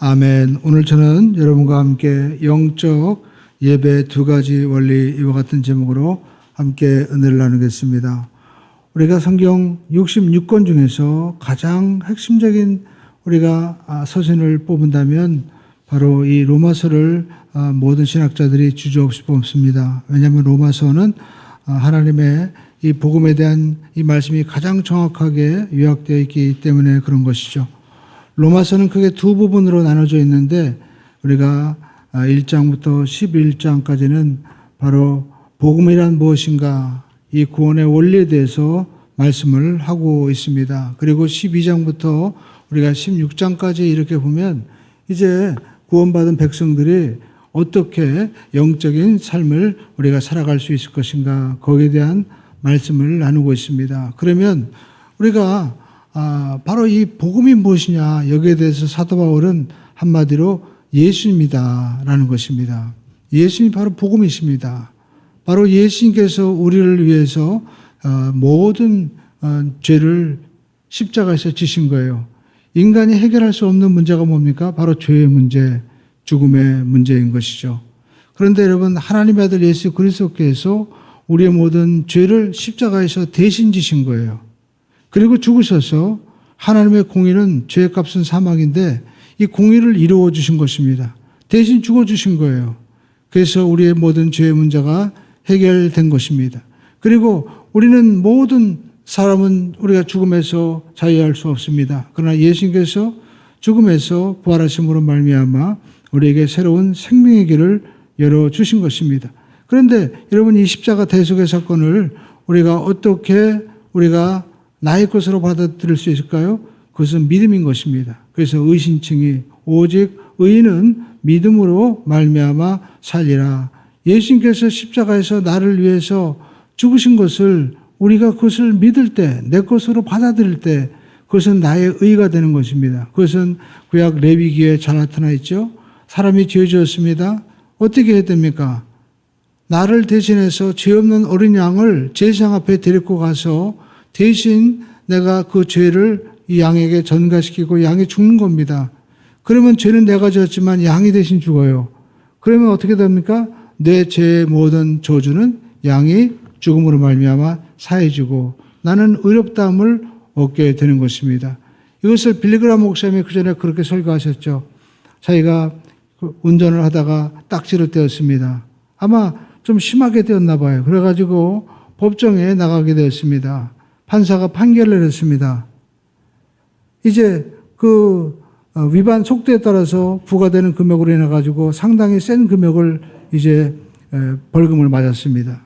아멘. 오늘 저는 여러분과 함께 영적 예배 두 가지 원리 이와 같은 제목으로 함께 은혜를 나누겠습니다. 우리가 성경 66권 중에서 가장 핵심적인 우리가 서신을 뽑은다면 바로 이 로마서를 모든 신학자들이 주저없이 뽑습니다. 왜냐하면 로마서는 하나님의 이 복음에 대한 이 말씀이 가장 정확하게 요약되어 있기 때문에 그런 것이죠. 로마서는 크게 두 부분으로 나눠져 있는데 우리가 1장부터 11장까지는 바로 복음이란 무엇인가, 이 구원의 원리에 대해서 말씀을 하고 있습니다. 그리고 12장부터 우리가 16장까지 이렇게 보면 이제 구원받은 백성들이 어떻게 영적인 삶을 우리가 살아갈 수 있을 것인가, 거기에 대한 말씀을 나누고 있습니다. 그러면 우리가 바로 이 복음이 무엇이냐, 여기에 대해서 사도 바울은 한마디로 예수님이다라는 것입니다. 예수님이 바로 복음이십니다. 바로 예수님께서 우리를 위해서 모든 죄를 십자가에서 지신 거예요. 인간이 해결할 수 없는 문제가 뭡니까? 바로 죄의 문제, 죽음의 문제인 것이죠. 그런데 여러분, 하나님의 아들 예수 그리스도께서 우리의 모든 죄를 십자가에서 대신 지신 거예요. 그리고 죽으셔서, 하나님의 공의는 죄의 값은 사망인데 이 공의를 이루어 주신 것입니다. 대신 죽어 주신 거예요. 그래서 우리의 모든 죄의 문제가 해결된 것입니다. 그리고 우리는 모든 사람은 우리가 죽음에서 자유할 수 없습니다. 그러나 예수님께서 죽음에서 부활하심으로 말미암아 우리에게 새로운 생명의 길을 열어주신 것입니다. 그런데 여러분, 이 십자가 대속의 사건을 우리가 어떻게 우리가 나의 것으로 받아들일 수 있을까요? 그것은 믿음인 것입니다. 그래서 의신칭이 오직 의인은 믿음으로 말미암아 살리라. 예수님께서 십자가에서 나를 위해서 죽으신 것을 우리가 그것을 믿을 때, 내 것으로 받아들일 때 그것은 나의 의가 되는 것입니다. 그것은 구약 레위기에 잘 나타나 있죠. 사람이 죄 지었습니다. 어떻게 해야 됩니까? 나를 대신해서 죄 없는 어린 양을 제사장 앞에 데리고 가서 대신 내가 그 죄를 이 양에게 전가시키고 양이 죽는 겁니다. 그러면 죄는 내가 지었지만 양이 대신 죽어요. 그러면 어떻게 됩니까? 내 죄의 모든 저주는 양이 죽음으로 말미암아 사해지고 나는 의롭다함을 얻게 되는 것입니다. 이것을 빌리그람 목사님이 그전에 그렇게 설교하셨죠. 자기가 운전을 하다가 딱지를 떼었습니다. 아마 좀 심하게 떼었나 봐요. 그래가지고 법정에 나가게 되었습니다. 판사가 판결을 내렸습니다. 이제 그 위반 속도에 따라서 부과되는 금액으로 인해 가지고 상당히 센 금액을 이제 벌금을 맞았습니다.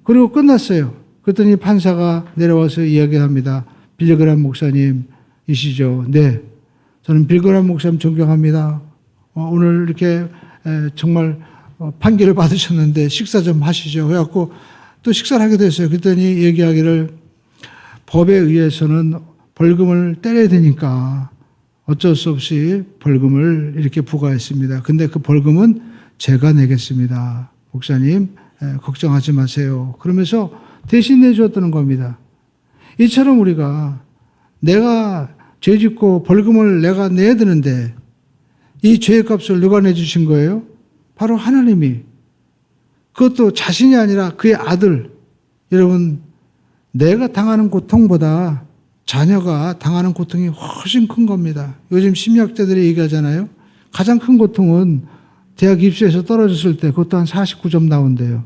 그리고 끝났어요. 그랬더니 판사가 내려와서 이야기합니다. 빌리그람 목사님이시죠? 네, 저는 빌리그람 목사님 존경합니다. 오늘 이렇게 정말 판결을 받으셨는데 식사 좀 하시죠. 그래갖고 또 식사를 하게 됐어요. 그랬더니 얘기하기를 법에 의해서는 벌금을 때려야 되니까 어쩔 수 없이 벌금을 이렇게 부과했습니다. 근데 그 벌금은 제가 내겠습니다. 목사님, 걱정하지 마세요. 그러면서 대신 내주었다는 겁니다. 이처럼 우리가 내가 죄 짓고 벌금을 내가 내야 되는데 이 죄의 값을 누가 내주신 거예요? 바로 하나님이. 그것도 자신이 아니라 그의 아들. 여러분, 내가 당하는 고통보다 자녀가 당하는 고통이 훨씬 큰 겁니다. 요즘 심리학자들이 얘기하잖아요. 가장 큰 고통은 대학 입시에서 떨어졌을 때 그것도 한 49점 나온대요.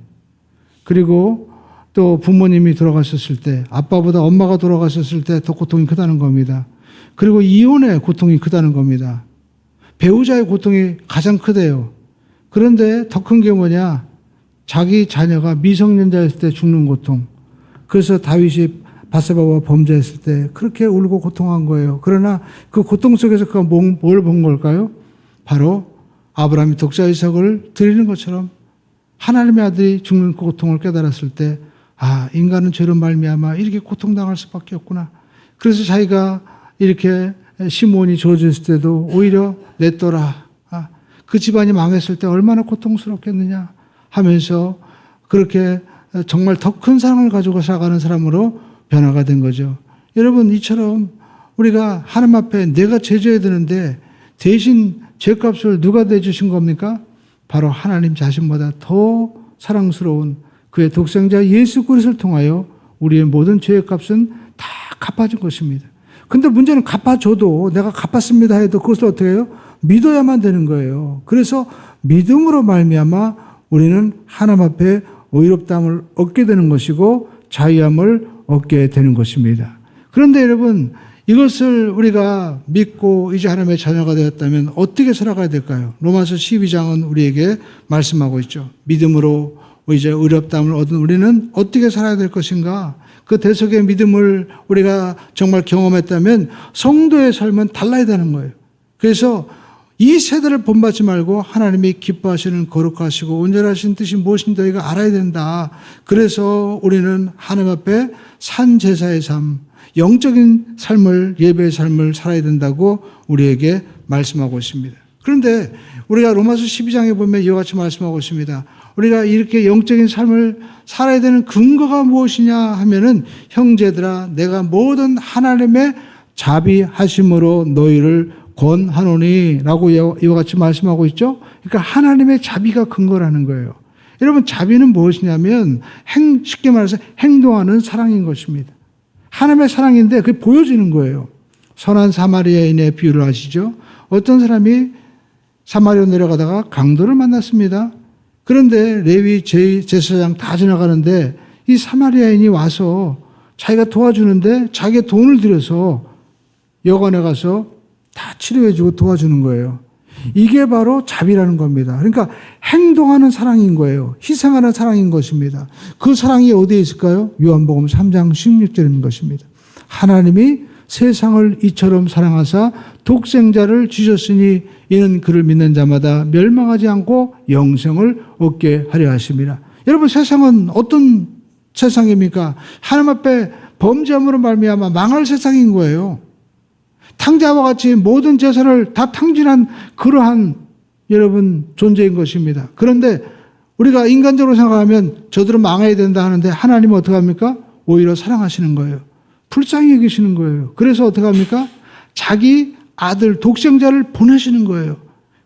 그리고 또 부모님이 돌아가셨을 때, 아빠보다 엄마가 돌아가셨을 때 더 고통이 크다는 겁니다. 그리고 이혼의 고통이 크다는 겁니다. 배우자의 고통이 가장 크대요. 그런데 더 큰 게 뭐냐? 자기 자녀가 미성년자였을 때 죽는 고통. 그래서 다윗이 바세바와 범죄했을 때 그렇게 울고 고통한 거예요. 그러나 그 고통 속에서 그가 뭘 본 걸까요? 바로 아브라함이 독자 이삭을 드리는 것처럼 하나님의 아들이 죽는 그 고통을 깨달았을 때, 인간은 죄로 말미암아 이렇게 고통당할 수밖에 없구나. 그래서 자기가 이렇게 시몬이 저주했을 때도 오히려 냈더라. 그 집안이 망했을 때 얼마나 고통스럽겠느냐 하면서 그렇게 정말 더 큰 사랑을 가지고 살아가는 사람으로 변화가 된 거죠. 여러분, 이처럼 우리가 하나님 앞에 내가 죄져야 되는데 대신 죄값을 누가 내주신 겁니까? 바로 하나님 자신보다 더 사랑스러운 그의 독생자 예수 그리스도를 통하여 우리의 모든 죄의 값은 다 갚아준 것입니다. 근데 문제는 갚아줘도 내가 갚았습니다 해도 그것을 어떻게 해요? 믿어야만 되는 거예요. 그래서 믿음으로 말미암아 우리는 하나님 앞에 의롭다함을 얻게 되는 것이고 자유함을 얻게 되는 것입니다. 그런데 여러분, 이것을 우리가 믿고 이제 하나님의 자녀가 되었다면 어떻게 살아가야 될까요? 로마서 12장은 우리에게 말씀하고 있죠. 믿음으로 이제 의롭다함을 얻은 우리는 어떻게 살아야 될 것인가? 그 대속의 믿음을 우리가 정말 경험했다면 성도의 삶은 달라야 되는 거예요. 그래서 이 세대를 본받지 말고 하나님이 기뻐하시는 거룩하시고 온전하신 뜻이 무엇인지 너희가 알아야 된다. 그래서 우리는 하나님 앞에 산 제사의 삶, 영적인 삶을, 예배의 삶을 살아야 된다고 우리에게 말씀하고 있습니다. 그런데 우리가 로마서 12장에 보면 이와 같이 말씀하고 있습니다. 우리가 이렇게 영적인 삶을 살아야 되는 근거가 무엇이냐 하면은 형제들아 내가 모든 하나님의 자비하심으로 너희를 권하노니 라고 이와 같이 말씀하고 있죠. 그러니까 하나님의 자비가 근거라는 거예요. 여러분, 자비는 무엇이냐면 쉽게 말해서 행동하는 사랑인 것입니다. 하나님의 사랑인데 그게 보여지는 거예요. 선한 사마리아인의 비유를 아시죠? 어떤 사람이 사마리아 내려가다가 강도를 만났습니다. 그런데 레위 제사장 다 지나가는데 이 사마리아인이 와서 자기가 도와주는데 자기가 돈을 들여서 여관에 가서 다 치료해주고 도와주는 거예요. 이게 바로 자비라는 겁니다. 그러니까 행동하는 사랑인 거예요. 희생하는 사랑인 것입니다. 그 사랑이 어디에 있을까요? 요한복음 3장 16절인 것입니다. 하나님이 세상을 이처럼 사랑하사 독생자를 주셨으니 이는 그를 믿는 자마다 멸망하지 않고 영생을 얻게 하려 하심이라. 여러분, 세상은 어떤 세상입니까? 하나님 앞에 범죄함으로 말미암아 망할 세상인 거예요. 탕자와 같이 모든 재산을 다 탕진한 그러한 여러분 존재인 것입니다. 그런데 우리가 인간적으로 생각하면 저들은 망해야 된다 하는데 하나님은 어떻게 합니까? 오히려 사랑하시는 거예요. 불쌍히 여기시는 거예요. 그래서 어떻게 합니까? 자기 아들 독생자를 보내시는 거예요.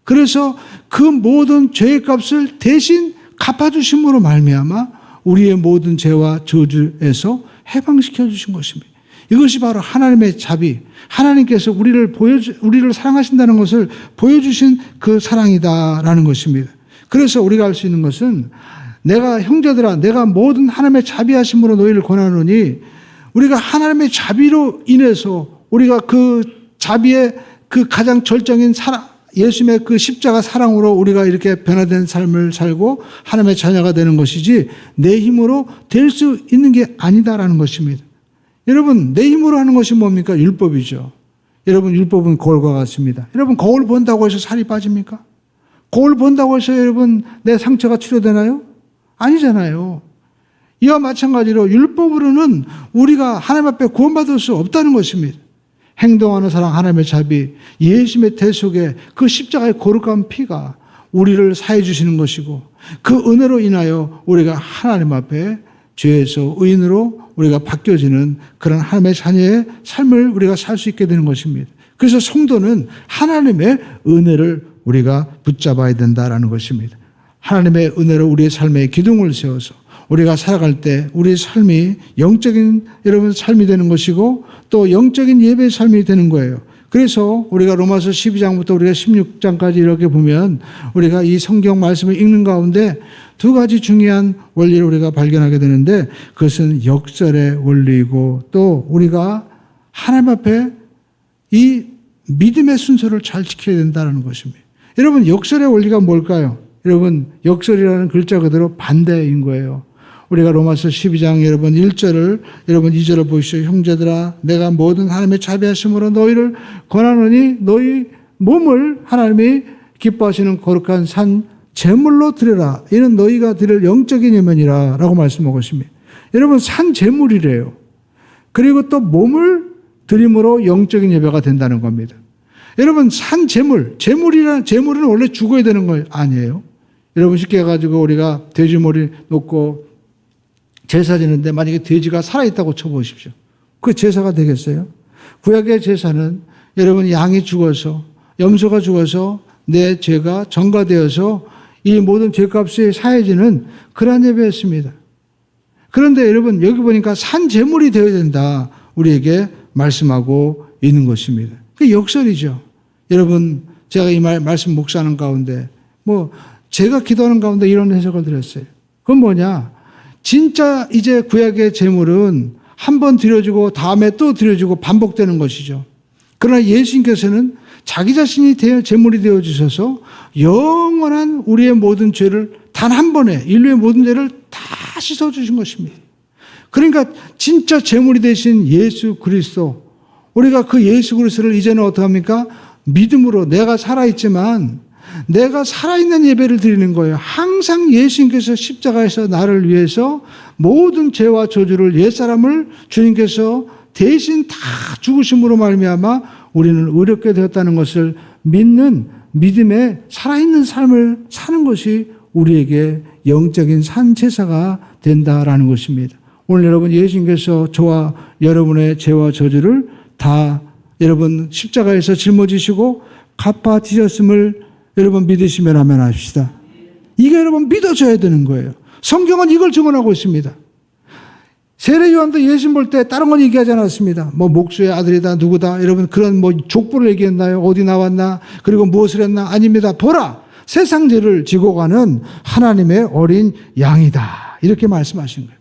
그래서 그 모든 죄의 값을 대신 갚아주심으로 말미암아 우리의 모든 죄와 저주에서 해방시켜 주신 것입니다. 이것이 바로 하나님의 자비, 하나님께서 우리를 사랑하신다는 것을 보여주신 그 사랑이다라는 것입니다. 그래서 우리가 알 수 있는 것은 형제들아 내가 모든 하나님의 자비하심으로 너희를 권하노니 우리가 하나님의 자비로 인해서 우리가 그 자비의 그 가장 절정인 사랑, 예수님의 그 십자가 사랑으로 우리가 이렇게 변화된 삶을 살고 하나님의 자녀가 되는 것이지 내 힘으로 될 수 있는 게 아니다라는 것입니다. 여러분, 내 힘으로 하는 것이 뭡니까? 율법이죠. 여러분, 율법은 거울과 같습니다. 여러분, 거울 본다고 해서 살이 빠집니까? 거울 본다고 해서 여러분 내 상처가 치료되나요? 아니잖아요. 이와 마찬가지로 율법으로는 우리가 하나님 앞에 구원받을 수 없다는 것입니다. 행동하는 사랑 하나님의 자비, 예수님의 대속에 그 십자가의 거룩한 피가 우리를 사해 주시는 것이고 그 은혜로 인하여 우리가 하나님 앞에 죄에서 의인으로 우리가 바뀌어지는 그런 하나님의 자녀의 삶을 우리가 살 수 있게 되는 것입니다. 그래서 성도는 하나님의 은혜를 우리가 붙잡아야 된다라는 것입니다. 하나님의 은혜로 우리의 삶에 기둥을 세워서 우리가 살아갈 때 우리의 삶이 영적인 여러분 삶이 되는 것이고 또 영적인 예배의 삶이 되는 거예요. 그래서 우리가 로마서 12장부터 우리가 16장까지 이렇게 보면 우리가 이 성경 말씀을 읽는 가운데 두 가지 중요한 원리를 우리가 발견하게 되는데 그것은 역설의 원리이고 또 우리가 하나님 앞에 이 믿음의 순서를 잘 지켜야 된다는 것입니다. 여러분, 역설의 원리가 뭘까요? 여러분, 역설이라는 글자 그대로 반대인 거예요. 우리가 로마서 12장 여러분 1절을 여러분 2절을 보시죠. 형제들아 내가 모든 하나님의 자비하심으로 너희를 권하노니 너희 몸을 하나님이 기뻐하시는 거룩한 산 제물로 드려라. 이는 너희가 드릴 영적인 예면이라 라고 말씀하고 있습니다. 여러분, 산 제물이래요. 그리고 또 몸을 드림으로 영적인 예배가 된다는 겁니다. 여러분, 산 제물은 원래 죽어야 되는 거 아니에요? 여러분, 쉽게 해가지고 우리가 돼지 머리 놓고 제사 지는데 만약에 돼지가 살아있다고 쳐보십시오. 그 제사가 되겠어요? 구약의 제사는 여러분 양이 죽어서 염소가 죽어서 내 죄가 전가되어서 이 모든 죄값이 사해지는 그러한 예배였습니다. 그런데 여러분 여기 보니까 산 제물이 되어야 된다 우리에게 말씀하고 있는 것입니다. 그 역설이죠. 여러분 제가 이 말씀 묵상하는 가운데 제가 기도하는 가운데 이런 해석을 드렸어요. 그건 뭐냐? 진짜 이제 구약의 제물은 한 번 드려주고 다음에 또 드려주고 반복되는 것이죠. 그러나 예수님께서는 자기 자신이 제물이 되어주셔서 영원한 우리의 모든 죄를 단 한 번에 인류의 모든 죄를 다 씻어주신 것입니다. 그러니까 진짜 제물이 되신 예수 그리스도, 우리가 그 예수 그리스도를 이제는 어떻게 합니까? 믿음으로 내가 살아있지만 내가 살아있는 예배를 드리는 거예요. 항상 예수님께서 십자가에서 나를 위해서 모든 죄와 저주를 옛사람을 주님께서 대신 다 죽으심으로 말미암아 우리는 의롭게 되었다는 것을 믿는 믿음의 살아있는 삶을 사는 것이 우리에게 영적인 산제사가 된다라는 것입니다. 오늘 여러분 예수님께서 저와 여러분의 죄와 저주를 다 여러분 십자가에서 짊어지시고 갚아지셨음을 여러분 믿으시면 아멘 합시다. 이게 여러분 믿어져야 되는 거예요. 성경은 이걸 증언하고 있습니다. 세례 요한도 예수님 볼 때 다른 건 얘기하지 않았습니다. 목수의 아들이다 누구다 여러분 그런 족보를 얘기했나요? 어디 나왔나? 그리고 무엇을 했나? 아닙니다. 보라 세상 죄를 지고 가는 하나님의 어린 양이다 이렇게 말씀하신 거예요.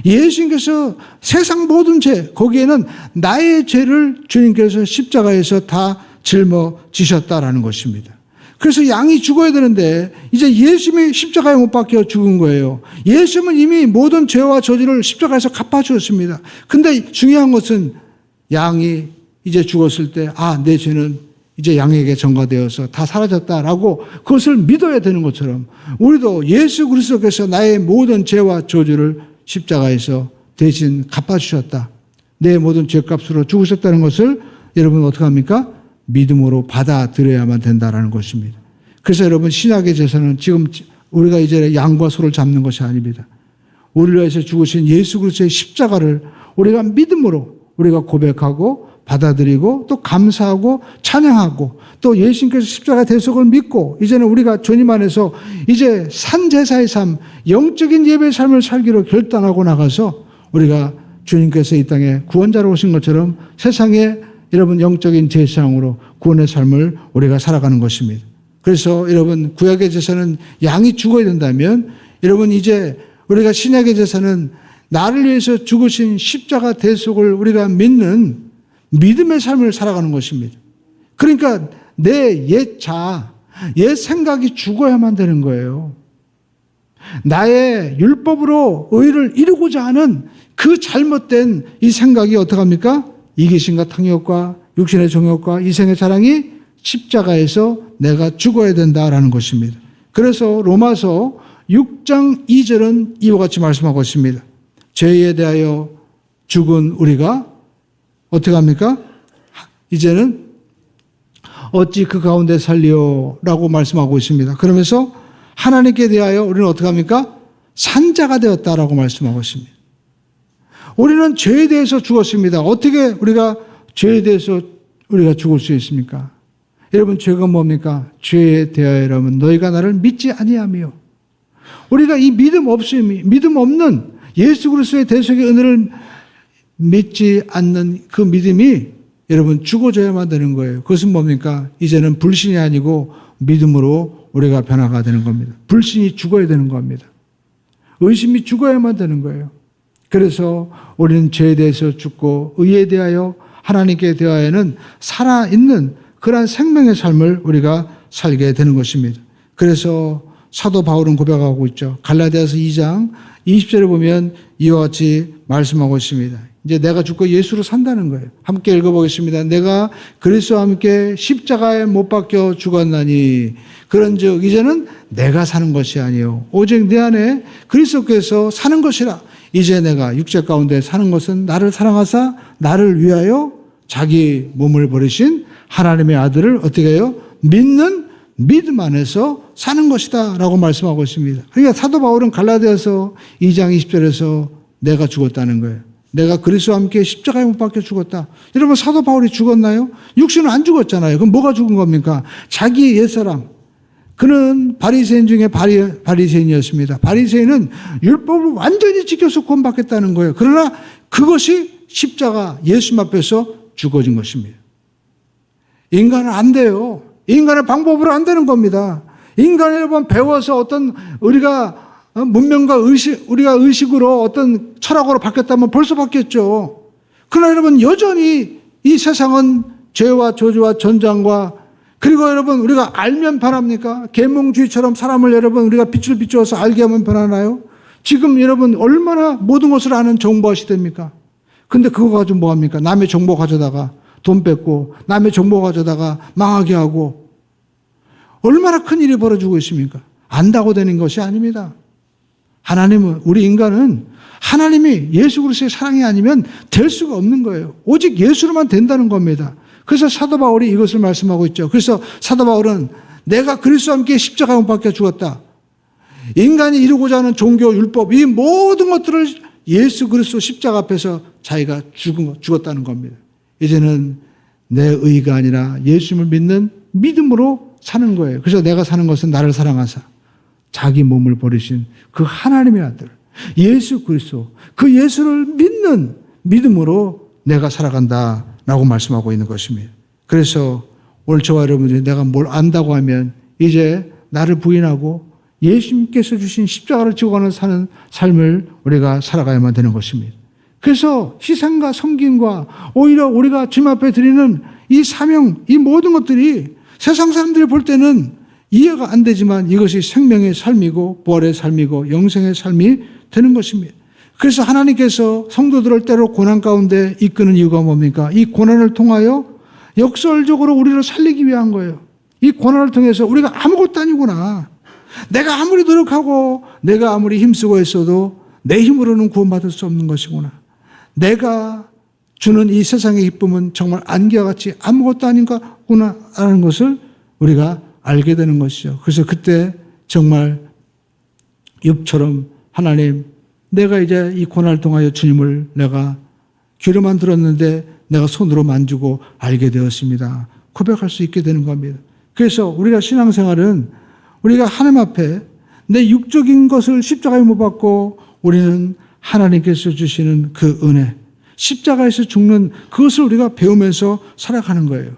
예수님께서 세상 모든 죄 거기에는 나의 죄를 주님께서 십자가에서 다 짊어지셨다라는 것입니다. 그래서 양이 죽어야 되는데 이제 예수님이 십자가에 못 박혀 죽은 거예요. 예수님은 이미 모든 죄와 저주를 십자가에서 갚아주었습니다. 근데 중요한 것은 양이 이제 죽었을 때 내 죄는 이제 양에게 전가되어서 다 사라졌다라고 그것을 믿어야 되는 것처럼 우리도 예수 그리스도께서 나의 모든 죄와 저주를 십자가에서 대신 갚아주셨다. 내 모든 죄값으로 죽으셨다는 것을 여러분 어떻게 합니까? 믿음으로 받아들여야만 된다는 것입니다. 그래서 여러분 신약의 제사는 지금 우리가 이제 양과 소를 잡는 것이 아닙니다. 우리를 위해서 죽으신 예수 그리스도의 십자가를 우리가 믿음으로 우리가 고백하고 받아들이고 또 감사하고 찬양하고 또 예수님께서 십자가 대속을 믿고 이제는 우리가 주님 안에서 이제 산제사의 삶, 영적인 예배의 삶을 살기로 결단하고 나가서 우리가 주님께서 이 땅에 구원자로 오신 것처럼 세상에 여러분 영적인 제사장으로 구원의 삶을 우리가 살아가는 것입니다. 그래서 여러분 구약의 제사는 양이 죽어야 된다면 여러분 이제 우리가 신약의 제사는 나를 위해서 죽으신 십자가 대속을 우리가 믿는 믿음의 삶을 살아가는 것입니다. 그러니까 내 옛 생각이 죽어야만 되는 거예요. 나의 율법으로 의를 이루고자 하는 그 잘못된 이 생각이 어떻게 합니까? 이기심과 탕욕과 육신의 정욕과 이생의 자랑이 십자가에서 내가 죽어야 된다라는 것입니다. 그래서 로마서 6장 2절은 이와 같이 말씀하고 있습니다. 죄에 대하여 죽은 우리가 어떻게 합니까? 이제는 어찌 그 가운데 살리요? 라고 말씀하고 있습니다. 그러면서 하나님께 대하여 우리는 어떻게 합니까? 산자가 되었다라고 말씀하고 있습니다. 우리는 죄에 대해서 죽었습니다. 어떻게 우리가 죄에 대해서 우리가 죽을 수 있습니까? 여러분 죄가 뭡니까? 죄에 대하여라면 너희가 나를 믿지 아니하며 우리가 이 믿음 없는 예수 그리스도의 대속의 은혜를 믿지 않는 그 믿음이 여러분 죽어져야만 되는 거예요. 그것은 뭡니까? 이제는 불신이 아니고 믿음으로 우리가 변화가 되는 겁니다. 불신이 죽어야 되는 겁니다. 의심이 죽어야만 되는 거예요. 그래서 우리는 죄에 대해서 죽고 의에 대하여 하나님께 대하여는 살아있는 그러한 생명의 삶을 우리가 살게 되는 것입니다. 그래서 사도 바울은 고백하고 있죠. 갈라디아서 2장 20절에 보면 이와 같이 말씀하고 있습니다. 이제 내가 죽고 예수로 산다는 거예요. 함께 읽어보겠습니다. 내가 그리스도와 함께 십자가에 못 박혀 죽었나니 그런즉 이제는 내가 사는 것이 아니요 오직 내 안에 그리스도께서 사는 것이라. 이제 내가 육체 가운데 사는 것은 나를 사랑하사 나를 위하여 자기 몸을 버리신 하나님의 아들을 어떻게 해요? 믿는 믿음 안에서 사는 것이다 라고 말씀하고 있습니다. 그러니까 사도 바울은 갈라디아서 2장 20절에서 내가 죽었다는 거예요. 내가 그리스도와 함께 십자가에 못 박혀 죽었다. 여러분, 사도 바울이 죽었나요? 육신은 안 죽었잖아요. 그럼 뭐가 죽은 겁니까? 자기의 옛사람. 그는 바리새인 중에 바리새인이었습니다. 바리새인은 율법을 완전히 지켜서 구원받겠다는 거예요. 그러나 그것이 십자가 예수님 앞에서 죽어진 것입니다. 인간은 안 돼요. 인간의 방법으로 안 되는 겁니다. 인간이 여러분 배워서 어떤 우리가 문명과 우리가 의식으로 어떤 철학으로 바뀌었다면 벌써 바뀌었죠. 그러나 여러분 여전히 이 세상은 죄와 저주와 전장과 그리고 여러분 우리가 알면 변합니까? 계몽주의처럼 사람을 여러분 우리가 빛을 비추어서 알게 하면 변하나요? 지금 여러분 얼마나 모든 것을 아는 정보화 시대입니까? 근데 그거 가지고 뭐합니까? 남의 정보 가져다가 돈 뺏고 남의 정보 가져다가 망하게 하고 얼마나 큰 일이 벌어지고 있습니까? 안다고 되는 것이 아닙니다. 하나님은, 우리 인간은 하나님이 예수 그리스도의 사랑이 아니면 될 수가 없는 거예요. 오직 예수로만 된다는 겁니다. 그래서 사도 바울이 이것을 말씀하고 있죠. 그래서 사도 바울은 내가 그리스도와 함께 십자가에 못 박혀 죽었다. 인간이 이루고자 하는 종교, 율법, 이 모든 것들을 예수 그리스도 십자가 앞에서 자기가 죽었다는 겁니다. 이제는 내 의가 아니라 예수님을 믿는 믿음으로 사는 거예요. 그래서 내가 사는 것은 나를 사랑하사 자기 몸을 버리신 그 하나님의 아들 예수 그리스도, 그 예수를 믿는 믿음으로 내가 살아간다라고 말씀하고 있는 것입니다. 그래서 오늘 저와 여러분들이 내가 뭘 안다고 하면 이제 나를 부인하고 예수님께서 주신 십자가를 지고 사는 삶을 우리가 살아가야만 되는 것입니다. 그래서 희생과 섬김과 오히려 우리가 주님 앞에 드리는 이 사명, 이 모든 것들이 세상 사람들이 볼 때는 이해가 안 되지만 이것이 생명의 삶이고 부활의 삶이고 영생의 삶이 되는 것입니다. 그래서 하나님께서 성도들을 때로 고난 가운데 이끄는 이유가 뭡니까? 이 고난을 통하여 역설적으로 우리를 살리기 위한 거예요. 이 고난을 통해서 우리가 아무것도 아니구나. 내가 아무리 노력하고 내가 아무리 힘쓰고 했어도 내 힘으로는 구원받을 수 없는 것이구나. 내가 주는 이 세상의 기쁨은 정말 안개와 같이 아무것도 아닌가구나 하는 것을 우리가 알게 되는 것이죠. 그래서 그때 정말 욥처럼 하나님, 내가 이제 이 고난을 통하여 주님을 내가 귀로만 들었는데 내가 손으로 만지고 알게 되었습니다. 고백할 수 있게 되는 겁니다. 그래서 우리가 신앙생활은 우리가 하나님 앞에 내 육적인 것을 십자가에 못 박고 우리는 하나님께서 주시는 그 은혜, 십자가에서 죽는 그것을 우리가 배우면서 살아가는 거예요.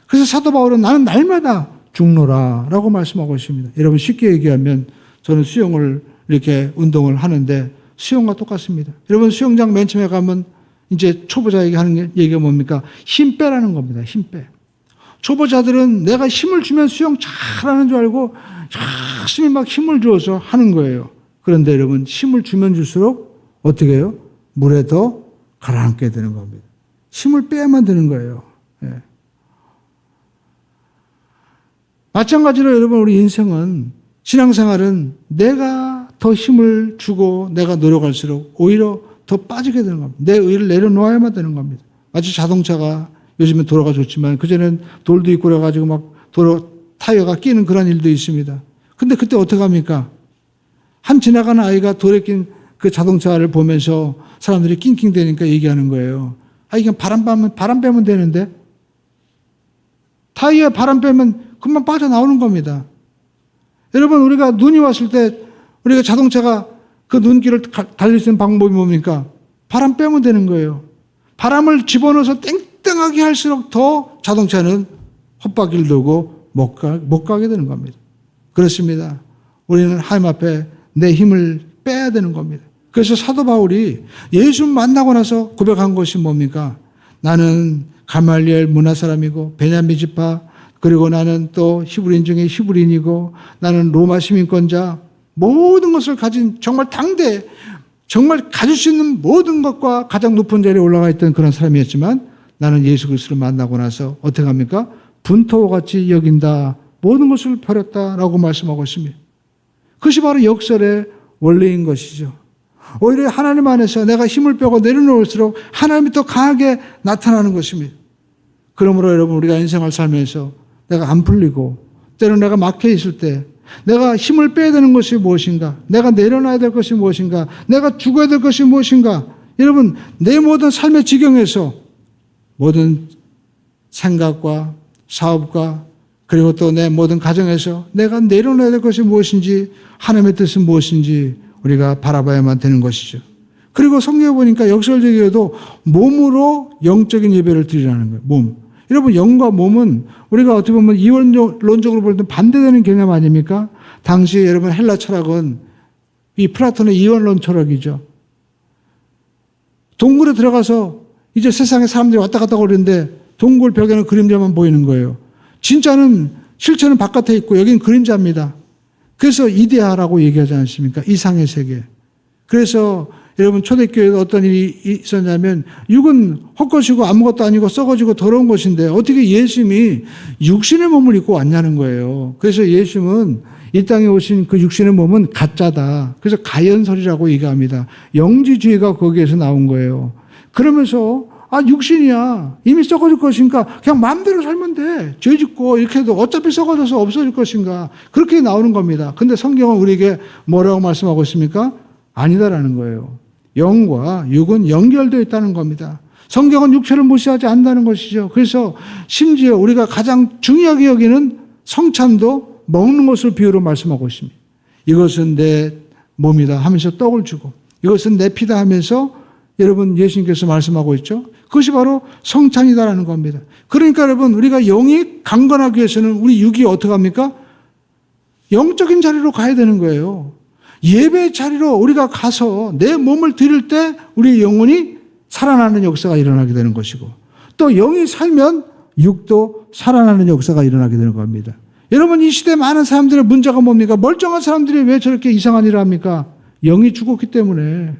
그래서 사도 바울은 나는 날마다 죽노라 라고 말씀하고 있습니다. 여러분 쉽게 얘기하면 저는 수영을 이렇게 운동을 하는데 수영과 똑같습니다. 여러분 수영장 맨 처음에 가면 이제 초보자에게 하는 얘기가 뭡니까? 힘 빼라는 겁니다. 힘 빼. 초보자들은 내가 힘을 주면 수영 잘하는 줄 알고 열심히 막 힘을 주어서 하는 거예요. 그런데 여러분 힘을 주면 줄수록 어떻게 해요? 물에 더 가라앉게 되는 겁니다. 힘을 빼야만 되는 거예요. 예. 마찬가지로 여러분 우리 인생은 신앙생활은 내가 더 힘을 주고 내가 노력할수록 오히려 더 빠지게 되는 겁니다. 내 의를 내려놓아야만 되는 겁니다. 마치 자동차가 요즘은 도로가 좋지만 그전에는 돌도 있고 그래가지고 막 도로 타이어가 끼는 그런 일도 있습니다. 근데 그때 어떻게 합니까? 한 지나가는 아이가 돌에 낀 그 자동차를 보면서 사람들이 낑낑대니까 얘기하는 거예요. 아, 이게 바람 빼면 되는데 타이어에 바람 빼면 금방 빠져나오는 겁니다. 여러분 우리가 눈이 왔을 때 우리가 자동차가 그 눈길을 달릴 수 있는 방법이 뭡니까? 바람 빼면 되는 거예요. 바람을 집어넣어서 땡땡하게 할수록 더 자동차는 헛바퀴를 돌고 못 가게 되는 겁니다. 그렇습니다. 우리는 하나님 앞에 내 힘을 빼야 되는 겁니다. 그래서 사도 바울이 예수 만나고 나서 고백한 것이 뭡니까? 나는 가말리엘 문화 사람이고 베냐민 지파, 그리고 나는 또 히브리인 중에 히브리인이고 나는 로마 시민권자, 모든 것을 가진 정말 당대 정말 가질 수 있는 모든 것과 가장 높은 자리에 올라가 있던 그런 사람이었지만 나는 예수 그리스도를 만나고 나서 어떻게 합니까? 분토와 같이 여긴다. 모든 것을 버렸다라고 말씀하고 있습니다. 그것이 바로 역설의 원리인 것이죠. 오히려 하나님 안에서 내가 힘을 빼고 내려놓을수록 하나님이 더 강하게 나타나는 것입니다. 그러므로 여러분 우리가 인생을 살면서 내가 안 풀리고 때로는 내가 막혀 있을 때 내가 힘을 빼야 되는 것이 무엇인가? 내가 내려놔야 될 것이 무엇인가? 내가 죽어야 될 것이 무엇인가? 여러분, 내 모든 삶의 지경에서 모든 생각과 사업과 그리고 또 내 모든 가정에서 내가 내려놔야 될 것이 무엇인지, 하나님의 뜻은 무엇인지 우리가 바라봐야만 되는 것이죠. 그리고 성경에 보니까 역설적이어도 몸으로 영적인 예배를 드리라는 거예요. 몸. 여러분, 영과 몸은 우리가 어떻게 보면 이원론적으로 볼 때 반대되는 개념 아닙니까? 당시 여러분 헬라 철학은 이 플라톤의 이원론 철학이죠. 동굴에 들어가서 이제 세상에 사람들이 왔다 갔다 거리는데 동굴 벽에는 그림자만 보이는 거예요. 진짜는 실체는 바깥에 있고 여긴 그림자입니다. 그래서 이데아라고 얘기하지 않습니까? 이상의 세계. 그래서 여러분 초대교회에 어떤 일이 있었냐면 육은 헛것이고 아무것도 아니고 썩어지고 더러운 것인데 어떻게 예수님이 육신의 몸을 입고 왔냐는 거예요. 그래서 예수님은 이 땅에 오신 그 육신의 몸은 가짜다. 그래서 가연설이라고 얘기합니다. 영지주의가 거기에서 나온 거예요. 그러면서 육신이야. 이미 썩어질 것인가. 그냥 마음대로 살면 돼. 죄 짓고 이렇게 해도 어차피 썩어져서 없어질 것인가. 그렇게 나오는 겁니다. 근데 성경은 우리에게 뭐라고 말씀하고 있습니까? 아니다라는 거예요. 영과 육은 연결되어 있다는 겁니다. 성경은 육체를 무시하지 않는다는 것이죠. 그래서 심지어 우리가 가장 중요하게 여기는 성찬도 먹는 것을 비유로 말씀하고 있습니다. 이것은 내 몸이다 하면서 떡을 주고 이것은 내 피다 하면서 여러분 예수님께서 말씀하고 있죠. 그것이 바로 성찬이다라는 겁니다. 그러니까 여러분 우리가 영이 강건하기 위해서는 우리 육이 어떻게 합니까? 영적인 자리로 가야 되는 거예요. 예배 자리로 우리가 가서 내 몸을 드릴 때 우리 영혼이 살아나는 역사가 일어나게 되는 것이고 또 영이 살면 육도 살아나는 역사가 일어나게 되는 겁니다. 여러분 이 시대 많은 사람들의 문제가 뭡니까? 멀쩡한 사람들이 왜 저렇게 이상한 일을 합니까? 영이 죽었기 때문에.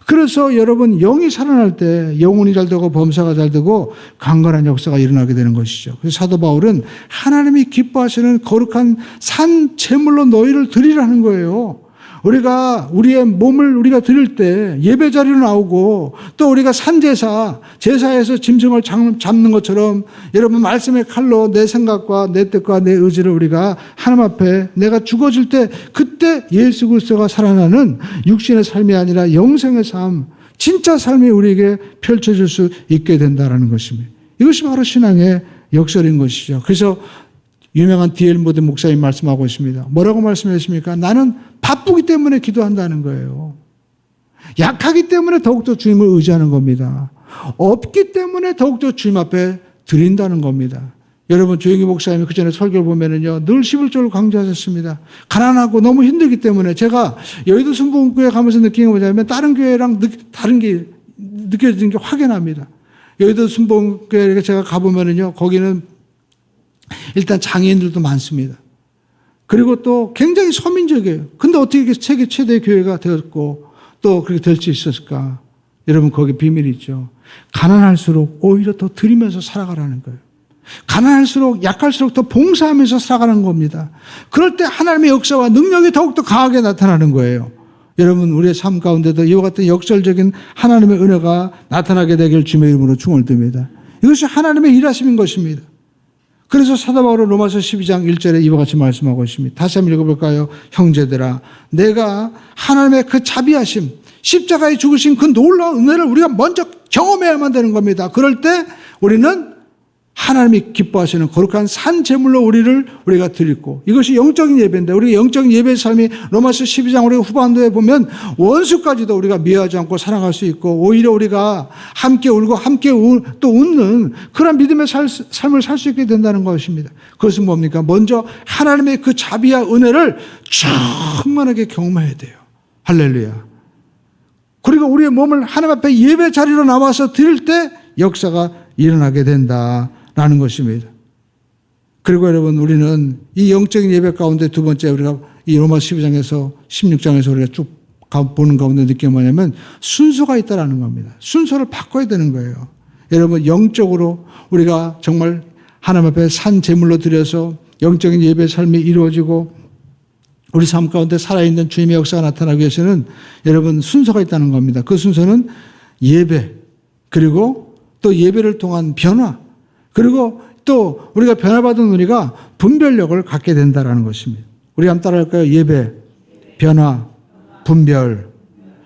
그래서 여러분 영이 살아날 때 영혼이 잘 되고 범사가 잘 되고 강건한 역사가 일어나게 되는 것이죠. 그래서 사도 바울은 하나님이 기뻐하시는 거룩한 산 제물로 너희를 드리라는 거예요. 우리가 우리의 몸을 우리가 드릴 때 예배 자리로 나오고 또 우리가 산제사, 제사에서 짐승을 잡는 것처럼 여러분 말씀의 칼로 내 생각과 내 뜻과 내 의지를 우리가 하나님 앞에 내가 죽어질 때 그때 예수 그리스도가 살아나는 육신의 삶이 아니라 영생의 삶, 진짜 삶이 우리에게 펼쳐질 수 있게 된다는 것입니다. 이것이 바로 신앙의 역설인 것이죠. 그래서 유명한 D.L. 모드 목사님 말씀하고 있습니다. 뭐라고 말씀했습니까? 나는 바쁘기 때문에 기도한다는 거예요. 약하기 때문에 더욱더 주님을 의지하는 겁니다. 없기 때문에 더욱더 주님 앞에 드린다는 겁니다. 여러분 조영기 목사님이 그 전에 설교를 보면은요 늘 11조를 강조하셨습니다. 가난하고 너무 힘들기 때문에 제가 여의도 순복음교회 가면서 느낀 게 뭐냐면 다른 교회랑 다른 게 느껴지는 게 확연합니다. 여의도 순복음교회에 제가 가보면은요 거기는 일단 장애인들도 많습니다. 그리고 또 굉장히 서민적이에요. 근데 어떻게 세계 최대 교회가 되었고 또 그렇게 될 수 있었을까? 여러분 거기 비밀이 있죠. 가난할수록 오히려 더 드리면서 살아가라는 거예요. 가난할수록 약할수록 더 봉사하면서 살아가는 겁니다. 그럴 때 하나님의 역사와 능력이 더욱더 강하게 나타나는 거예요. 여러분 우리의 삶 가운데도 이와 같은 역설적인 하나님의 은혜가 나타나게 되길 주님의 이름으로 축원드립니다. 이것이 하나님의 일하심인 것입니다. 그래서 사도 바울은 로마서 12장 1절에 이와 같이 말씀하고 있습니다. 다시 한번 읽어볼까요? 형제들아 내가 하나님의 그 자비하심 십자가에 죽으신 그 놀라운 은혜를 우리가 먼저 경험해야만 되는 겁니다. 그럴 때 우리는 하나님이 기뻐하시는 거룩한 산 제물로 우리가 드리고 이것이 영적인 예배인데 우리 영적인 예배의 삶이 로마서 12장 우리가 후반부에 보면 원수까지도 우리가 미워하지 않고 사랑할 수 있고 오히려 우리가 함께 울고 함께 또 웃는 그런 믿음의 삶을 살 수 있게 된다는 것입니다. 그것은 뭡니까? 먼저 하나님의 그 자비와 은혜를 충만하게 경험해야 돼요. 할렐루야. 그리고 우리의 몸을 하나님 앞에 예배 자리로 나와서 드릴 때 역사가 일어나게 된다. 라는 것입니다. 그리고 여러분 우리는 이 영적인 예배 가운데 두 번째 우리가 이 로마 12장에서 16장에서 우리가 쭉 보는 가운데 느낀 게 뭐냐면 순서가 있다라는 겁니다. 순서를 바꿔야 되는 거예요. 여러분 영적으로 우리가 정말 하나님 앞에 산 제물로 드려서 영적인 예배의 삶이 이루어지고 우리 삶 가운데 살아있는 주님의 역사가 나타나기 위해서는 여러분 순서가 있다는 겁니다. 그 순서는 예배 그리고 또 예배를 통한 변화 그리고 또 우리가 변화받은 우리가 분별력을 갖게 된다는 것입니다. 우리 한번 따라할까요? 예배, 변화, 분별.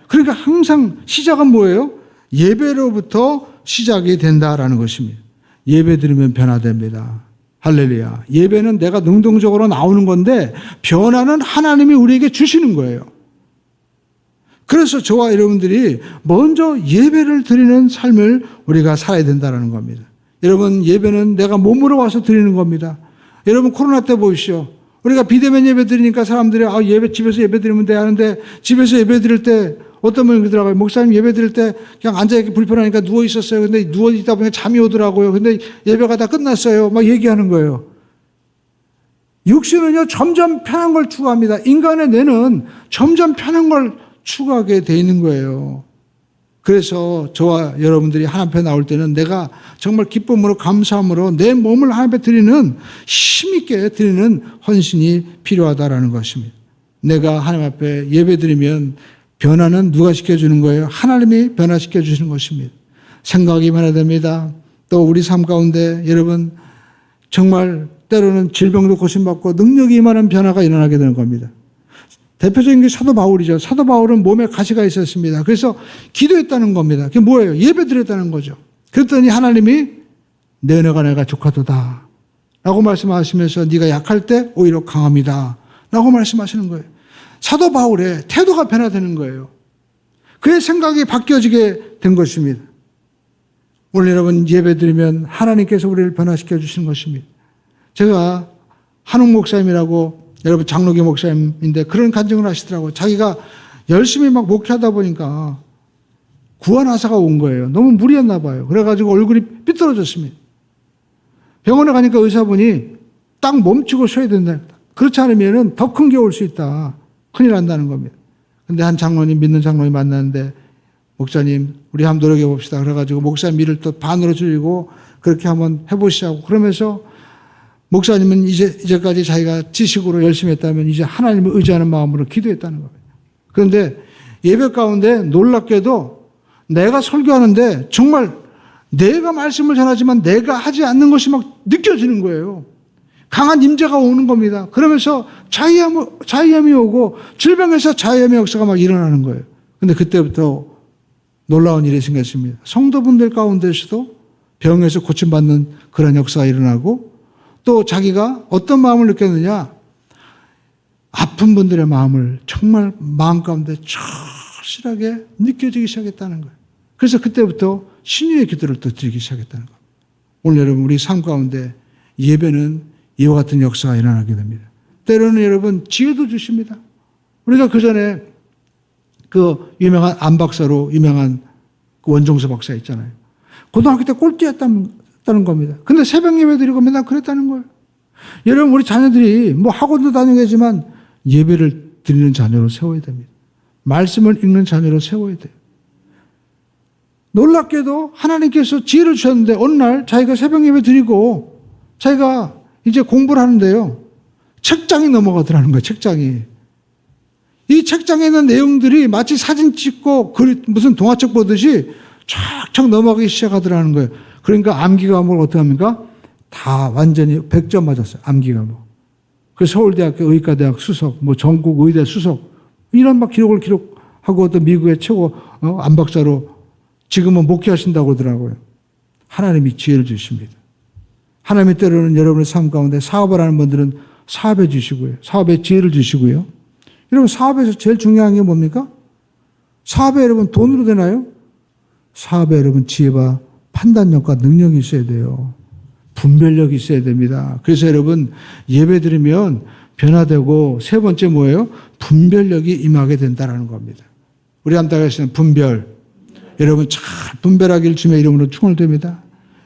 그러니까 항상 시작은 뭐예요? 예배로부터 시작이 된다라는 것입니다. 예배 드리면 변화됩니다. 할렐루야. 예배는 내가 능동적으로 나오는 건데 변화는 하나님이 우리에게 주시는 거예요. 그래서 저와 여러분들이 먼저 예배를 드리는 삶을 우리가 살아야 된다는 겁니다. 여러분, 예배는 내가 몸으로 와서 드리는 겁니다. 여러분, 코로나 때 보십시오. 우리가 비대면 예배 드리니까 사람들이 예배 집에서 예배 드리면 돼 하는데, 집에서 예배 드릴 때 어떤 분이 그러더라고요. 목사님 예배 드릴 때 그냥 앉아있기 불편하니까 누워 있었어요. 근데 누워 있다 보니까 잠이 오더라고요. 근데 예배가 다 끝났어요. 막 얘기하는 거예요. 육신은요, 점점 편한 걸 추구합니다. 인간의 뇌는 점점 편한 걸 추구하게 돼 있는 거예요. 그래서 저와 여러분들이 하나님 앞에 나올 때는 내가 정말 기쁨으로 감사함으로 내 몸을 하나님 앞에 드리는, 힘있게 드리는 헌신이 필요하다라는 것입니다. 내가 하나님 앞에 예배 드리면 변화는 누가 시켜주는 거예요? 하나님이 변화시켜 주시는 것입니다. 생각이 변화됩니다. 또 우리 삶 가운데 여러분 정말 때로는 질병도 고침받고 능력이 임하는 변화가 일어나게 되는 겁니다. 대표적인 게 사도 바울이죠. 사도 바울은 몸에 가시가 있었습니다. 그래서 기도했다는 겁니다. 그게 뭐예요? 예배 드렸다는 거죠. 그랬더니 하나님이 내 은혜가 내가 족하도다 라고 말씀하시면서 네가 약할 때 오히려 강합니다 라고 말씀하시는 거예요. 사도 바울의 태도가 변화되는 거예요. 그의 생각이 바뀌어지게 된 것입니다. 오늘 여러분 예배 드리면 하나님께서 우리를 변화시켜 주시는 것입니다. 제가 한웅 목사님이라고, 여러분 장로교 목사님인데 그런 간증을 하시더라고요. 자기가 열심히 막 목회하다 보니까 구안하사가 온 거예요. 너무 무리했나 봐요. 그래가지고 얼굴이 삐뚤어졌습니다. 병원에 가니까 의사분이 딱 멈추고 쉬어야 된다. 그렇지 않으면 더 큰 게 올 수 있다. 큰일 난다는 겁니다. 근데 한 장로님, 믿는 장로님 만났는데, 목사님 우리 한번 노력해 봅시다. 그래가지고 목사님 일을 또 반으로 줄이고 그렇게 한번 해보시자고, 그러면서 목사님은 이제까지 자기가 지식으로 열심히 했다면 이제 하나님을 의지하는 마음으로 기도했다는 겁니다. 그런데 예배 가운데 놀랍게도 내가 설교하는데 정말 내가 말씀을 전하지만 내가 하지 않는 것이 막 느껴지는 거예요. 강한 임재가 오는 겁니다. 그러면서 자의함이 오고 질병에서 자의함의 역사가 막 일어나는 거예요. 근데 그때부터 놀라운 일이 생겼습니다. 성도분들 가운데서도 병에서 고침받는 그런 역사가 일어나고, 또 자기가 어떤 마음을 느꼈느냐, 아픈 분들의 마음을 정말 마음 가운데 절실하게 느껴지기 시작했다는 거예요. 그래서 그때부터 신유의 기도를 또 드리기 시작했다는 거예요. 오늘 여러분 우리 삶 가운데 예배는 이와 같은 역사가 일어나게 됩니다. 때로는 여러분 지혜도 주십니다. 우리가 그 전에 그 유명한 안 박사로 유명한 그 원종서 박사 있잖아요. 고등학교 때 꼴찌였다는 겁니다. 근데 새벽 예배 드리고 맨날 그랬다는 거예요. 여러분 우리 자녀들이 뭐 학원도 다니겠지만 예배를 드리는 자녀로 세워야 됩니다. 말씀을 읽는 자녀로 세워야 돼요. 놀랍게도 하나님께서 지혜를 주셨는데 어느 날 자기가 새벽 예배 드리고 자기가 이제 공부를 하는데요, 책장이 넘어가더라는 거예요. 책장이. 이 책장에 있는 내용들이 마치 사진 찍고 무슨 동화책 보듯이 촥촥 넘어가기 시작하더라는 거예요. 그러니까 암기 과목을 어떻게 합니까? 다 완전히 100점 맞았어요. 암기 과목. 그래서 서울대학교 의과대학 수석, 뭐 전국 의대 수석, 이런 막 기록하고 또 미국의 최고 안박사로 지금은 목회하신다고 그러더라고요. 하나님이 지혜를 주십니다. 하나님이 때로는 여러분의 삶 가운데 사업을 하는 분들은 사업해 주시고요. 사업에 지혜를 주시고요. 여러분 사업에서 제일 중요한 게 뭡니까? 사업에 여러분 돈으로 되나요? 사업에 여러분 지혜와 판단력과 능력이 있어야 돼요. 분별력이 있어야 됩니다. 그래서 여러분 예배 드리면 변화되고, 세 번째 뭐예요? 분별력이 임하게 된다는 겁니다. 우리 함께하시는 분별. 여러분 잘 분별하길 주님의 이름으로 축원드립니다.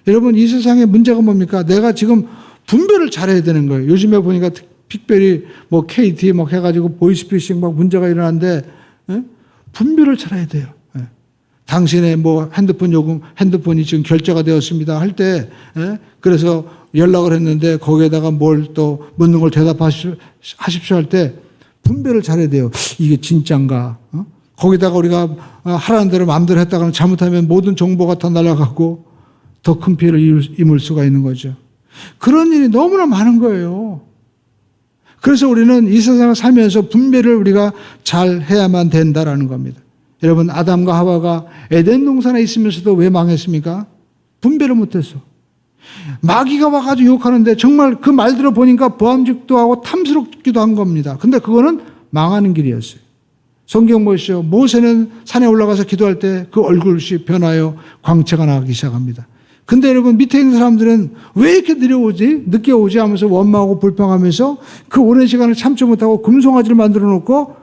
여러분 이 세상의 문제가 뭡니까? 내가 지금 분별을 잘해야 되는 거예요. 요즘에 보니까 특별히 뭐 KT 막 해가지고 보이스피싱 막 문제가 일어나는데, 분별을 잘해야 돼요. 당신의 뭐 핸드폰 요금, 핸드폰이 지금 결제가 되었습니다 할 때, 그래서 연락을 했는데 거기에다가 뭘 또 묻는 걸 대답하십시오 할 때 분별을 잘해야 돼요. 이게 진짠가? 거기다가 우리가 하라는 대로 마음대로 했다가 잘못하면 모든 정보가 다 날아가고 더 큰 피해를 입을 수가 있는 거죠. 그런 일이 너무나 많은 거예요. 그래서 우리는 이 세상을 살면서 분별을 우리가 잘 해야만 된다라는 겁니다. 여러분, 아담과 하와가 에덴 동산에 있으면서도 왜 망했습니까? 분별을 못했어. 마귀가 와가지고 욕하는데 정말 그 말들을 보니까 보암직도 하고 탐스럽기도 한 겁니다. 근데 그거는 망하는 길이었어요. 성경 보시죠. 모세는 산에 올라가서 기도할 때 그 얼굴이 변하여 광채가 나기 시작합니다. 근데 여러분, 밑에 있는 사람들은 왜 이렇게 늦게 오지 하면서 원망하고 불평하면서 그 오랜 시간을 참지 못하고 금송아지를 만들어 놓고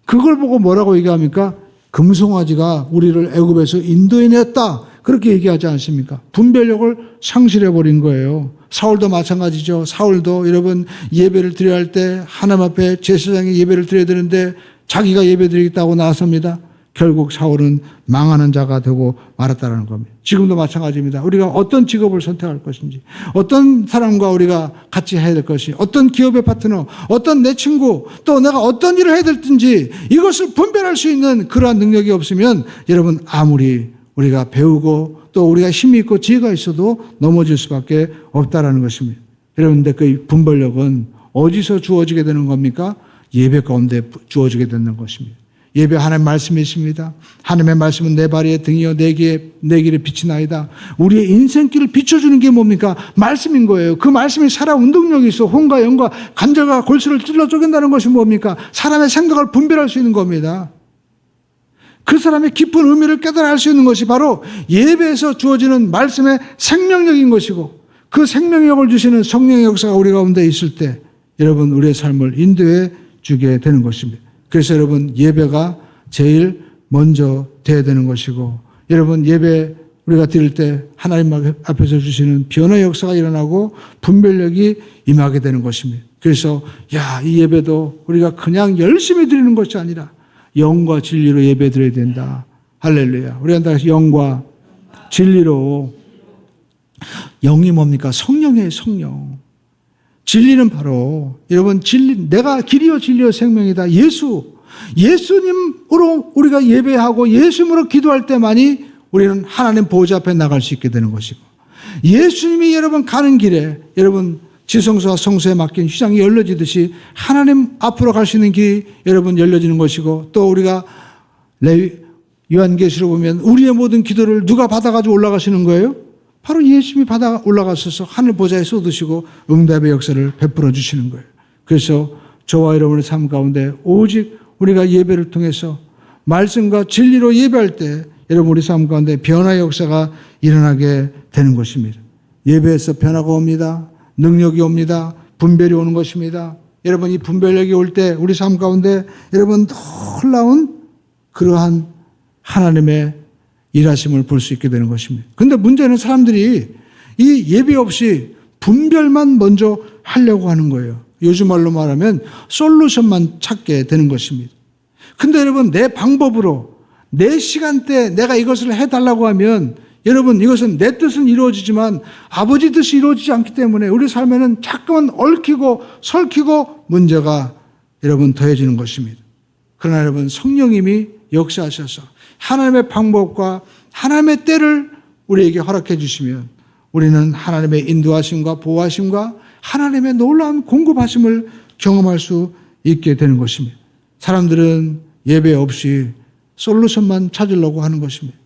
그걸 보고 뭐라고 얘기합니까? 금송아지가 우리를 애굽에서 인도해냈다. 그렇게 얘기하지 않습니까? 분별력을 상실해버린 거예요. 사울도 마찬가지죠. 사울도 여러분, 예배를 드려야 할 때 하나님 앞에 제사장이 예배를 드려야 되는데 자기가 예배 드리겠다고 나섭니다. 결국 사울은 망하는 자가 되고 말았다는 겁니다. 지금도 마찬가지입니다. 우리가 어떤 직업을 선택할 것인지, 어떤 사람과 우리가 같이 해야 될 것인지, 어떤 기업의 파트너, 어떤 내 친구, 또 내가 어떤 일을 해야 될지 이것을 분별할 수 있는 그러한 능력이 없으면 여러분, 아무리 우리가 배우고 또 우리가 힘이 있고 지혜가 있어도 넘어질 수밖에 없다라는 것입니다. 여러분, 근데 그 분별력은 어디서 주어지게 되는 겁니까? 예배 가운데 주어지게 되는 것입니다. 예배 하나님의 말씀이 있습니다. 하나님의 말씀은 내 발의 등이요 내 길의 빛이 나이다. 우리의 인생길을 비춰주는 게 뭡니까? 말씀인 거예요. 그 말씀이 살아 운동력이 있어. 혼과 영과 간절과 골수를 찔러 쪼갠다는 것이 뭡니까? 사람의 생각을 분별할 수 있는 겁니다. 그 사람의 깊은 의미를 깨달아 알 수 있는 것이 바로 예배에서 주어지는 말씀의 생명력인 것이고, 그 생명력을 주시는 성령의 역사가 우리 가운데 있을 때 여러분, 우리의 삶을 인도해 주게 되는 것입니다. 그래서 여러분, 예배가 제일 먼저 돼야 되는 것이고, 여러분, 예배 우리가 드릴 때 하나님 앞에서 주시는 변화의 역사가 일어나고 분별력이 임하게 되는 것입니다. 그래서 이 예배도 우리가 그냥 열심히 드리는 것이 아니라 영과 진리로 예배 드려야 된다. 할렐루야. 우리가 다 영과 진리로. 영이 뭡니까? 성령이에요, 성령. 진리는 바로 여러분, 진리, 내가 길이요 진리요 생명이다. 예수님으로 우리가 예배하고 예수님으로 기도할 때만이 우리는 하나님 보호자 앞에 나갈 수 있게 되는 것이고, 예수님이 여러분 가는 길에 여러분 지성소와 성소에 맡긴 휘장이 열려지듯이 하나님 앞으로 갈 수 있는 길이 여러분 열려지는 것이고, 또 우리가 요한계시로 보면 우리의 모든 기도를 누가 받아가지고 올라가시는 거예요? 바로 예수님이 받아 올라가셔서 하늘 보좌에 쏟으시고 응답의 역사를 베풀어 주시는 거예요. 그래서 저와 여러분의 삶 가운데 오직 우리가 예배를 통해서 말씀과 진리로 예배할 때 여러분, 우리 삶 가운데 변화의 역사가 일어나게 되는 것입니다. 예배에서 변화가 옵니다. 능력이 옵니다. 분별이 오는 것입니다. 여러분, 이 분별력이 올 때 우리 삶 가운데 여러분, 놀라운 그러한 하나님의 일하심을 볼 수 있게 되는 것입니다. 그런데 문제는 사람들이 이 예배 없이 분별만 먼저 하려고 하는 거예요. 요즘 말로 말하면 솔루션만 찾게 되는 것입니다. 근데 여러분, 내 방법으로 내 시간대에 내가 이것을 해달라고 하면 여러분, 이것은 내 뜻은 이루어지지만 아버지 뜻이 이루어지지 않기 때문에 우리 삶에는 자꾸만 얽히고 설키고 문제가 여러분 더해지는 것입니다. 그러나 여러분, 성령님이 역사하셔서 하나님의 방법과 하나님의 때를 우리에게 허락해 주시면 우리는 하나님의 인도하심과 보호하심과 하나님의 놀라운 공급하심을 경험할 수 있게 되는 것입니다. 사람들은 예배 없이 솔루션만 찾으려고 하는 것입니다.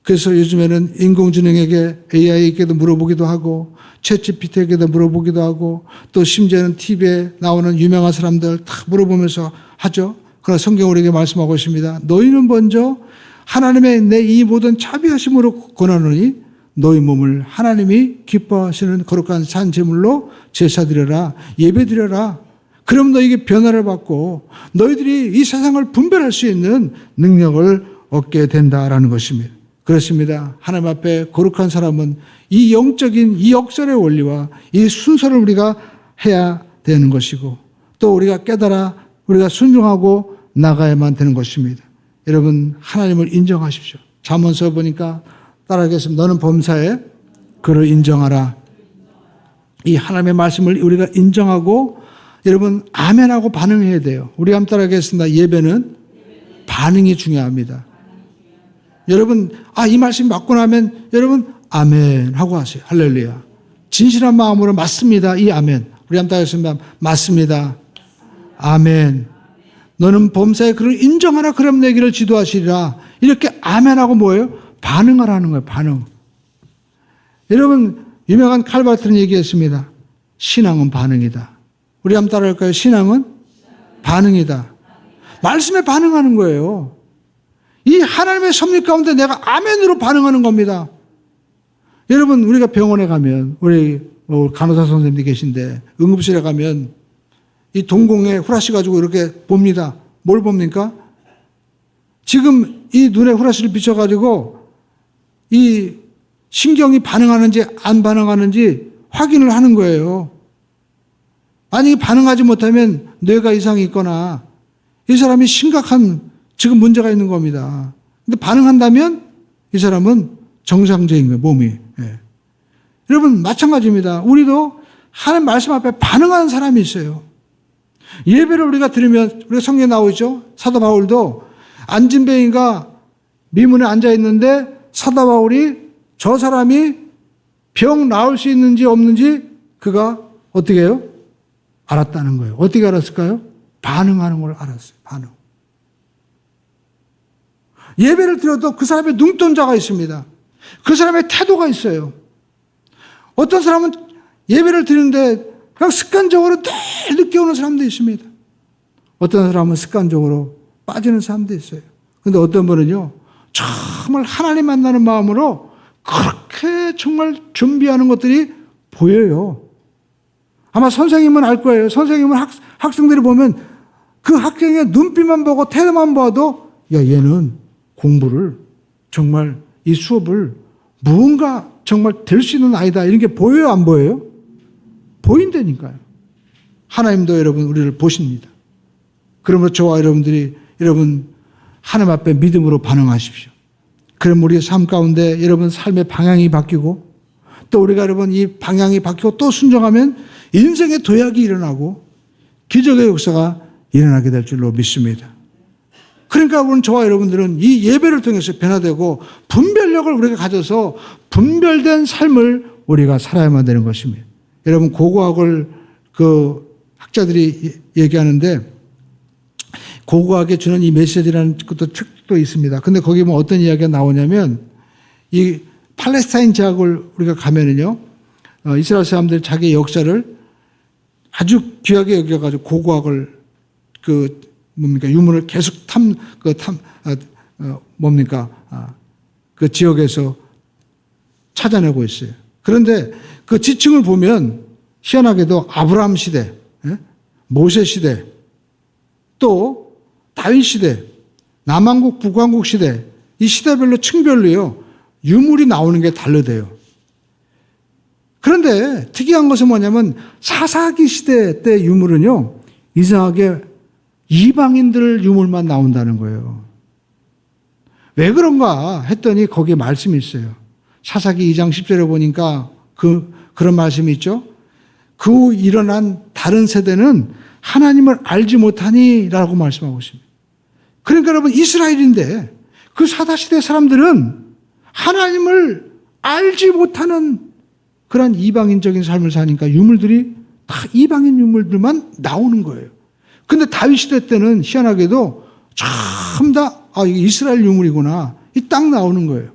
그래서 요즘에는 인공지능에게 AI에게도 물어보기도 하고 챗GPT에게도 물어보기도 하고 또 심지어는 TV에 나오는 유명한 사람들 다 물어보면서 하죠. 그러나 성경 우리에게 말씀하고 있습니다. 너희는 먼저 하나님의 내 이 모든 자비하심으로 권하노니 너희 몸을 하나님이 기뻐하시는 거룩한 산 제물로 제사드려라, 예배드려라. 그럼 너희에게 변화를 받고 너희들이 이 세상을 분별할 수 있는 능력을 얻게 된다라는 것입니다. 그렇습니다. 하나님 앞에 거룩한 사람은 이 영적인 이 역설의 원리와 이 순서를 우리가 해야 되는 것이고, 또 우리가 깨달아 우리가 순종하고 나가야만 되는 것입니다. 여러분, 하나님을 인정하십시오. 잠언서 보니까 따라하겠습니다. 너는 범사에 그를 인정하라. 이 하나님의 말씀을 우리가 인정하고 여러분 아멘하고 반응해야 돼요. 우리 한번 따라하겠습니다. 예배는 반응이 중요합니다. 여러분, 이 말씀이 맞고 나면 여러분 아멘 하고 하세요. 할렐루야. 진실한 마음으로 맞습니다. 이 아멘. 우리 한번 따라하겠습니다. 맞습니다. 아멘. 너는 범사에 그를 인정하라. 그럼 내 길을 지도하시리라. 이렇게 아멘하고 뭐예요? 반응을 하는 거예요. 반응. 여러분 유명한 칼바트는 얘기했습니다. 신앙은 반응이다. 우리 한번 따라할까요? 신앙은 반응이다. 말씀에 반응하는 거예요. 이 하나님의 섭리 가운데 내가 아멘으로 반응하는 겁니다. 여러분 우리가 병원에 가면 우리 간호사 선생님들이 계신데 응급실에 가면 이 동공에 후라시 가지고 이렇게 봅니다. 뭘 봅니까? 지금 이 눈에 후라시를 비춰가지고 이 신경이 반응하는지 안 반응하는지 확인을 하는 거예요. 만약에 반응하지 못하면 뇌가 이상이 있거나 이 사람이 심각한 지금 문제가 있는 겁니다. 근데 반응한다면 이 사람은 정상적인 거예요, 몸이. 예. 여러분, 마찬가지입니다. 우리도 하나님 말씀 앞에 반응하는 사람이 있어요. 예배를 우리가 들으면, 우리가 성경에 나오죠? 사도 바울도 안진뱅이가 미문에 앉아 있는데 사도 바울이 저 사람이 병 나을 수 있는지 없는지 그가 어떻게 해요? 알았다는 거예요. 어떻게 알았을까요? 반응하는 걸 알았어요. 반응. 예배를 드려도 그 사람의 눈동자가 있습니다. 그 사람의 태도가 있어요. 어떤 사람은 예배를 드리는데 그냥 습관적으로 늘 늦게 오는 사람도 있습니다. 어떤 사람은 습관적으로 빠지는 사람도 있어요. 그런데 어떤 분은요, 정말 하나님 만나는 마음으로 그렇게 정말 준비하는 것들이 보여요. 아마 선생님은 알 거예요. 선생님은 학생들이 보면 그 학생의 눈빛만 보고 태도만 봐도 야, 얘는 공부를 정말 이 수업을 무언가 정말 될 수 있는 아이다. 이런 게 보여요, 안 보여요? 보인다니까요. 하나님도 여러분 우리를 보십니다. 그러므로 저와 여러분들이 여러분 하나님 앞에 믿음으로 반응하십시오. 그럼 우리의 삶 가운데 여러분 삶의 방향이 바뀌고 또 우리가 여러분 이 방향이 바뀌고 또 순종하면 인생의 도약이 일어나고 기적의 역사가 일어나게 될 줄로 믿습니다. 그러니까 오늘 저와 여러분들은 이 예배를 통해서 변화되고 분별력을 우리가 가져서 분별된 삶을 우리가 살아야만 되는 것입니다. 여러분 고고학을 그 학자들이 얘기하는데 고고학에 주는 이 메시지라는 것도 책도 있습니다. 근데 거기 뭐 어떤 이야기가 나오냐면 이 팔레스타인 지역을 우리가 가면은요, 이스라엘 사람들이 자기의 역사를 아주 귀하게 여겨가지고 고고학을 유물을 계속 그 지역에서 찾아내고 있어요. 그런데 그 지층을 보면 희한하게도 아브라함 시대, 모세 시대, 또 다윗 시대, 남왕국, 북왕국 시대, 이 시대별로 층별로요, 유물이 나오는 게 다르대요. 그런데 특이한 것은 뭐냐면 사사기 시대 때 유물은요, 이상하게 이방인들 유물만 나온다는 거예요. 왜 그런가 했더니 거기에 말씀이 있어요. 사사기 2장 10절에 보니까 그런 말씀이 있죠. 그 후 일어난 다른 세대는 하나님을 알지 못하니 라고 말씀하고 있습니다. 그러니까 여러분 이스라엘인데 그 사사시대 사람들은 하나님을 알지 못하는 그런 이방인적인 삶을 사니까 유물들이 다 이방인 유물들만 나오는 거예요. 근데 다윗 시대 때는 희한하게도 전부 다 이게 이스라엘 유물이구나. 이 딱 나오는 거예요.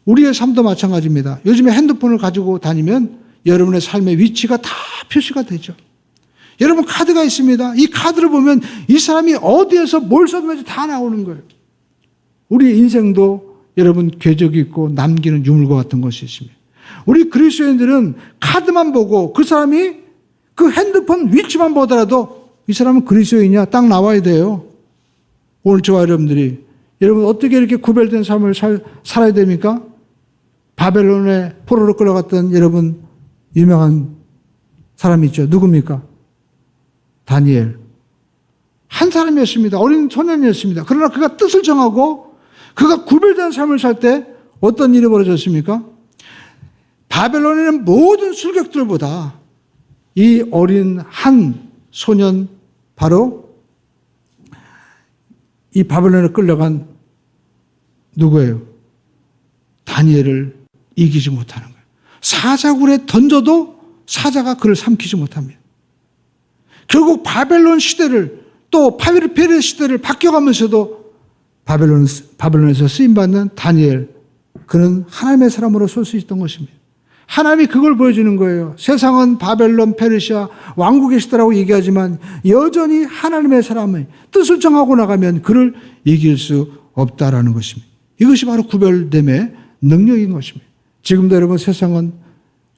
우리의 삶도 마찬가지입니다. 요즘에 핸드폰을 가지고 다니면 여러분의 삶의 위치가 다 표시가 되죠. 여러분 카드가 있습니다. 이 카드를 보면 이 사람이 어디에서 뭘 썼는지 다 나오는 거예요. 우리 인생도 여러분 궤적이 있고 남기는 유물과 같은 것이 있습니다. 우리 그리스도인들은 카드만 보고 그 사람이 그 핸드폰 위치만 보더라도 이 사람은 그리스도인이냐 딱 나와야 돼요. 오늘 저와 여러분들이 여러분 어떻게 이렇게 구별된 삶을 살아야 됩니까? 바벨론에 포로로 끌어갔던 여러분 유명한 사람이 있죠. 누굽니까? 다니엘. 한 사람이었습니다. 어린 소년이었습니다. 그러나 그가 뜻을 정하고 그가 구별된 삶을 살 때 어떤 일이 벌어졌습니까? 바벨론에는 모든 술객들보다 이 어린 한 소년 바로 이 바벨론에 끌려간 누구예요? 다니엘을 이기지 못하는 거예요. 사자굴에 던져도 사자가 그를 삼키지 못합니다. 결국 바벨론 시대를 또 페르시아 시대를 바뀌어가면서도 바벨론에서 쓰임받는 다니엘, 그는 하나님의 사람으로 설 수 있던 것입니다. 하나님이 그걸 보여주는 거예요. 세상은 바벨론, 페르시아, 왕국의 시대라고 얘기하지만 여전히 하나님의 사람의 뜻을 정하고 나가면 그를 이길 수 없다라는 것입니다. 이것이 바로 구별됨의 능력인 것입니다. 지금도 여러분 세상은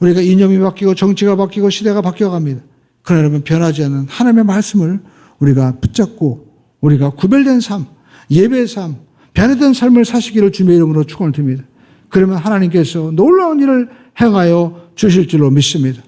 우리가 이념이 바뀌고 정치가 바뀌고 시대가 바뀌어갑니다. 그러나 여러분 변하지 않는 하나님의 말씀을 우리가 붙잡고 우리가 구별된 삶, 예배의 삶, 변화된 삶을 사시기를 주님의 이름으로 축원을 드립니다. 그러면 하나님께서 놀라운 일을 행하여 주실 줄로 믿습니다.